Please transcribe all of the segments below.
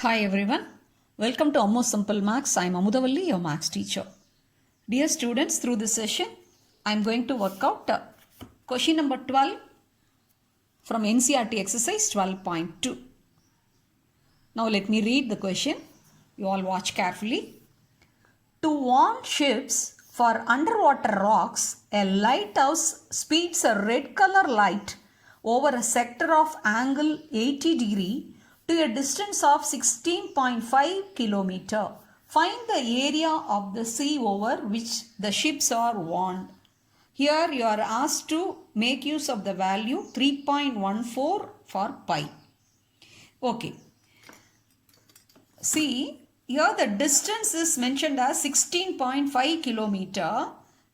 Hi everyone, welcome to Ammu Simple Maths. I am Amuthavalli, your maths teacher. Dear students, through this session, I am going to work out question number 12 from NCERT exercise 12.2. Now let me read the question. You all watch carefully. To warn ships for underwater rocks, a lighthouse speeds a red color light over a sector of angle 80 degree to a distance of 16.5 kilometer. Find the area of the sea over which the ships are warned. Here you are asked to make use of the value 3.14 for pi. Okay. See, here the distance is mentioned as 16.5 kilometer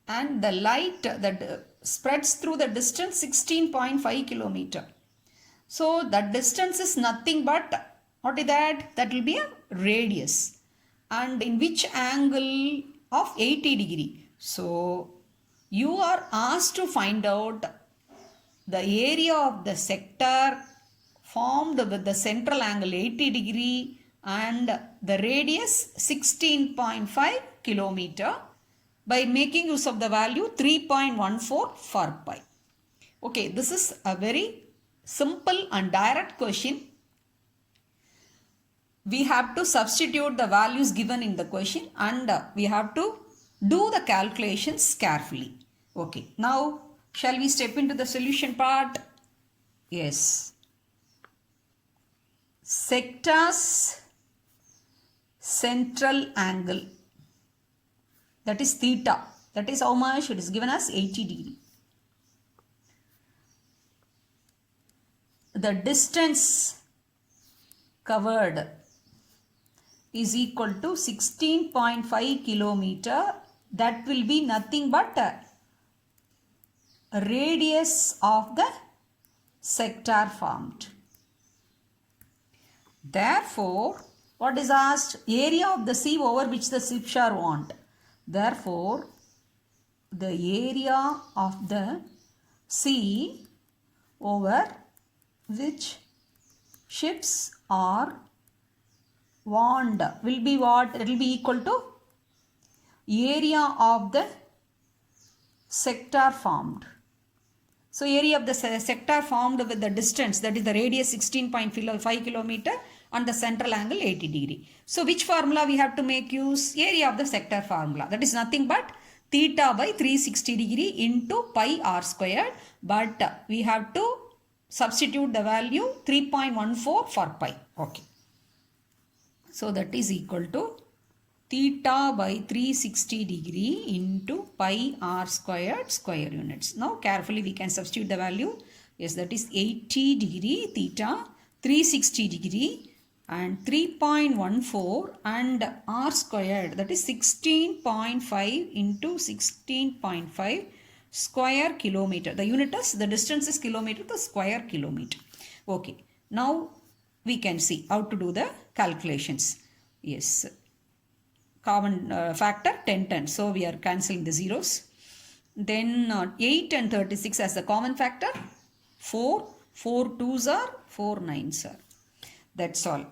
and the light that spreads through the distance 16.5 kilometer. So that distance is nothing but, what is that? That will be a radius. And in which angle of 80 degree. So you are asked to find out the area of the sector formed with the central angle 80 degree and the radius 16.5 kilometer by making use of the value 3.14 for pi. Okay, this is a very simple and direct question. We have to substitute the values given in the question and we have to do the calculations carefully. Okay, now shall we step into the solution part? Yes. Sector's central angle, that is theta, that is how much? It is given as 80 degree. The distance covered is equal to 16.5 kilometer. That will be nothing but a radius of the sector formed. Therefore, what is asked? Area of the sea over which the ships are warned. Therefore, the area of the sea over which ships are warned will be what? It will be equal to area of the sector formed. So area of the sector formed with the distance, that is the radius 16.5 kilometer and the central angle 80 degree. So which formula we have to make use? Area of the sector formula. That is nothing but theta by 360 degree into pi r squared. But we have to substitute the value 3.14 for pi. Okay. So that is equal to theta by 360 degree into pi r squared square units. Now carefully we can substitute the value. Yes, that is 80 degree theta, 360 degree and 3.14 and r squared, that is 16.5 into 16.5 square kilometer. The unit is, the distance is kilometer, the square kilometer. Okay. Now we can see how to do the calculations. Yes. Common factor 10. So we are cancelling the zeros. Then 8 and 36 as the common factor. 4 2s are, 4 9s are. That's all.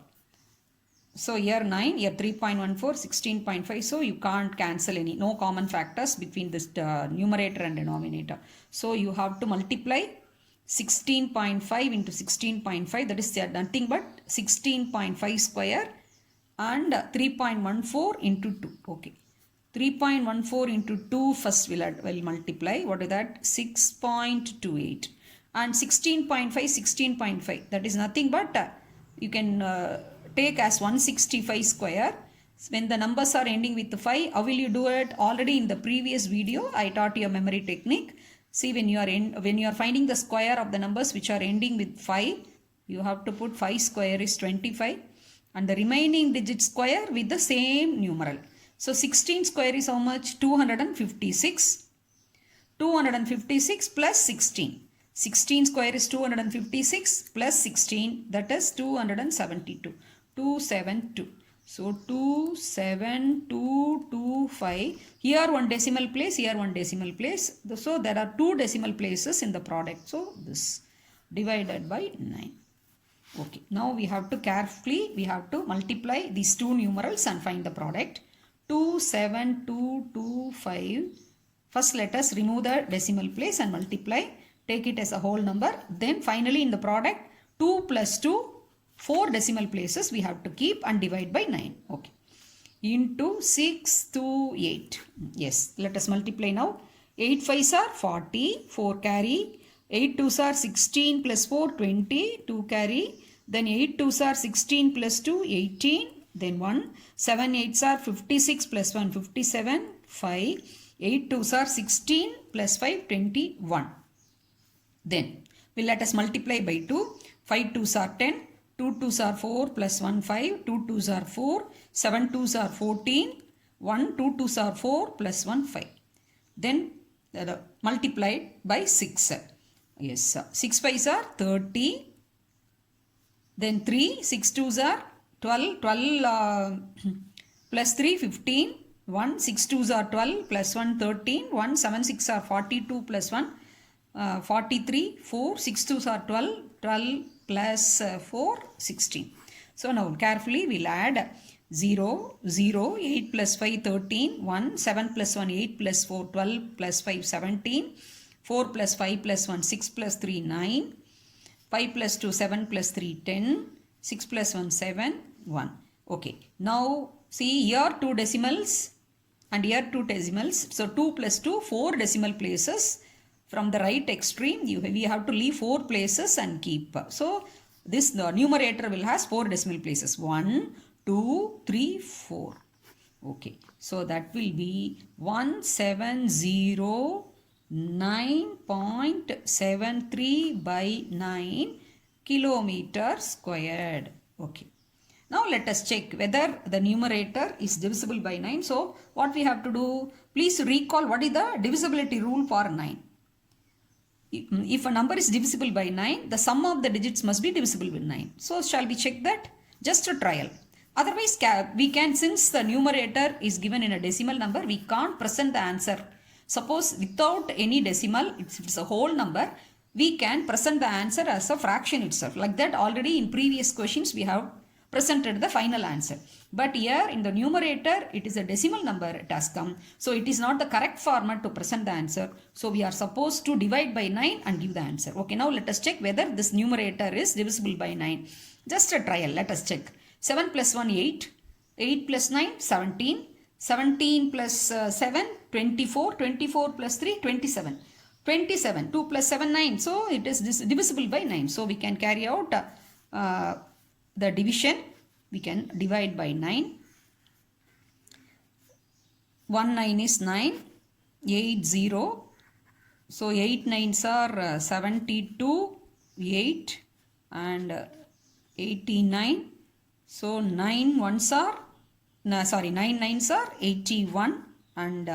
So here 9, here 3.14, 16.5. So you can't cancel any, no common factors between this numerator and denominator. So you have to multiply 16.5 into 16.5. That is nothing but 16.5 square and 3.14 into 2. Okay. 3.14 into 2 first will multiply. What is that? 6.28. And 16.5, 16.5. That is nothing but you can take as 165 square. When the numbers are ending with 5, how will you do it? Already in the previous video, I taught you a memory technique. See, when you are finding the square of the numbers which are ending with 5, you have to put 5 square is 25 and the remaining digit square with the same numeral. So 16 square is how much? 256. 256 plus 16. 16 square is 256 plus 16, that is 272. 272. So 27225. Here one decimal place, here one decimal place. So there are two decimal places in the product. So this divided by 9. Okay, now we have to carefully, we have to multiply these two numerals and find the product. 27225. First let us remove the decimal place and multiply. Take it as a whole number. Then finally in the product 2 plus 2, 4 decimal places we have to keep and divide by 9. Okay. Into 6 to 8. Yes, let us multiply now. 8 5s are 40, 4 carry. 8 2s are 16 plus 4, 20, 2 carry. Then 8 2s are 16 plus 2, 18. Then 1. 7 8s are 56 plus 1, 57, 5. 8 2s are 16 plus 5, 21. Then let us multiply by 2. 5 2s are 10. 2 2s are 4 plus 1 5. 2 2s are 4. 7 2s are 14. 1 2 2s are 4 plus 1 5. Then multiplied by 6. Yes, 6 5s are 30. Then 3, 6 2s are 12. 12 plus 3, 15. 1, 6 2s are 12 plus 1, 13. 1, 7 6 are 42 plus 1, 43. 4, 6 2s are 12. 12 plus 4, 16. So now carefully we'll add 0, 0, 8 plus 5, 13. 1, 7 plus 1, 8 plus 4, 12 plus 5, 17. 4 plus 5 plus 1, 6 plus 3, 9. 5 plus 2, 7 plus 3, 10. 6 plus 1, 7, 1. Okay. Now see here 2 decimals and here 2 decimals. So 2 plus 2, 4 decimal places. From the right extreme, we have to leave 4 places and keep. So this the numerator will has 4 decimal places. 1, 2, 3, 4. Okay. So that will be 1709.73 by 9 kilometer squared. Okay. Now let us check whether the numerator is divisible by 9. So what we have to do, please recall what is the divisibility rule for 9. If a number is divisible by 9, the sum of the digits must be divisible with 9. So shall we check that? Just a trial. Otherwise we can, since the numerator is given in a decimal number, we can't present the answer. Suppose without any decimal, it's a whole number, we can present the answer as a fraction itself. Like that already in previous questions we have presented the final answer. But here in the numerator, it is a decimal number it has come. So it is not the correct format to present the answer. So we are supposed to divide by 9 and give the answer. Okay, now let us check whether this numerator is divisible by 9. Just a trial, let us check. 7 plus 1, 8. 8 plus 9, 17. 17 plus 7, 24. 24 plus 3, 27. 27. 2 plus 7, 9. So it is divisible by 9. So we can carry out the division. We can divide by 9. 1 9 is 9. 8 0. So 8 9s are 72. 8 and 89. So 9 1s are 9 9s are 81 and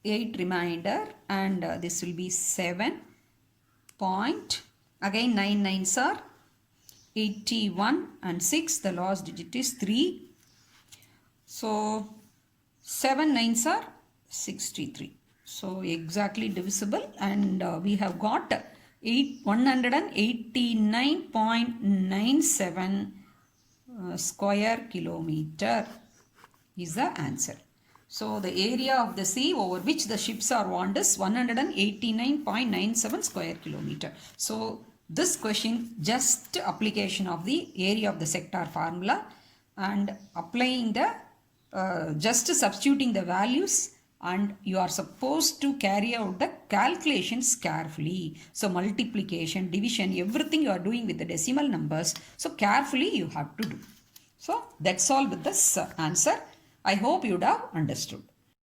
8 remainder, and this will be 7 point. Again 9 9s are 81 and 6, the last digit is 3. So 7 9s are 63. So exactly divisible, and we have got 189.97 square kilometer is the answer. So the area of the sea over which the ships are warned is 189.97 square kilometer. So this question just application of the area of the sector formula and applying the just substituting the values, and you are supposed to carry out the calculations carefully. So multiplication, division, everything you are doing with the decimal numbers. So carefully you have to do. So that's all with this answer. I hope you would have understood.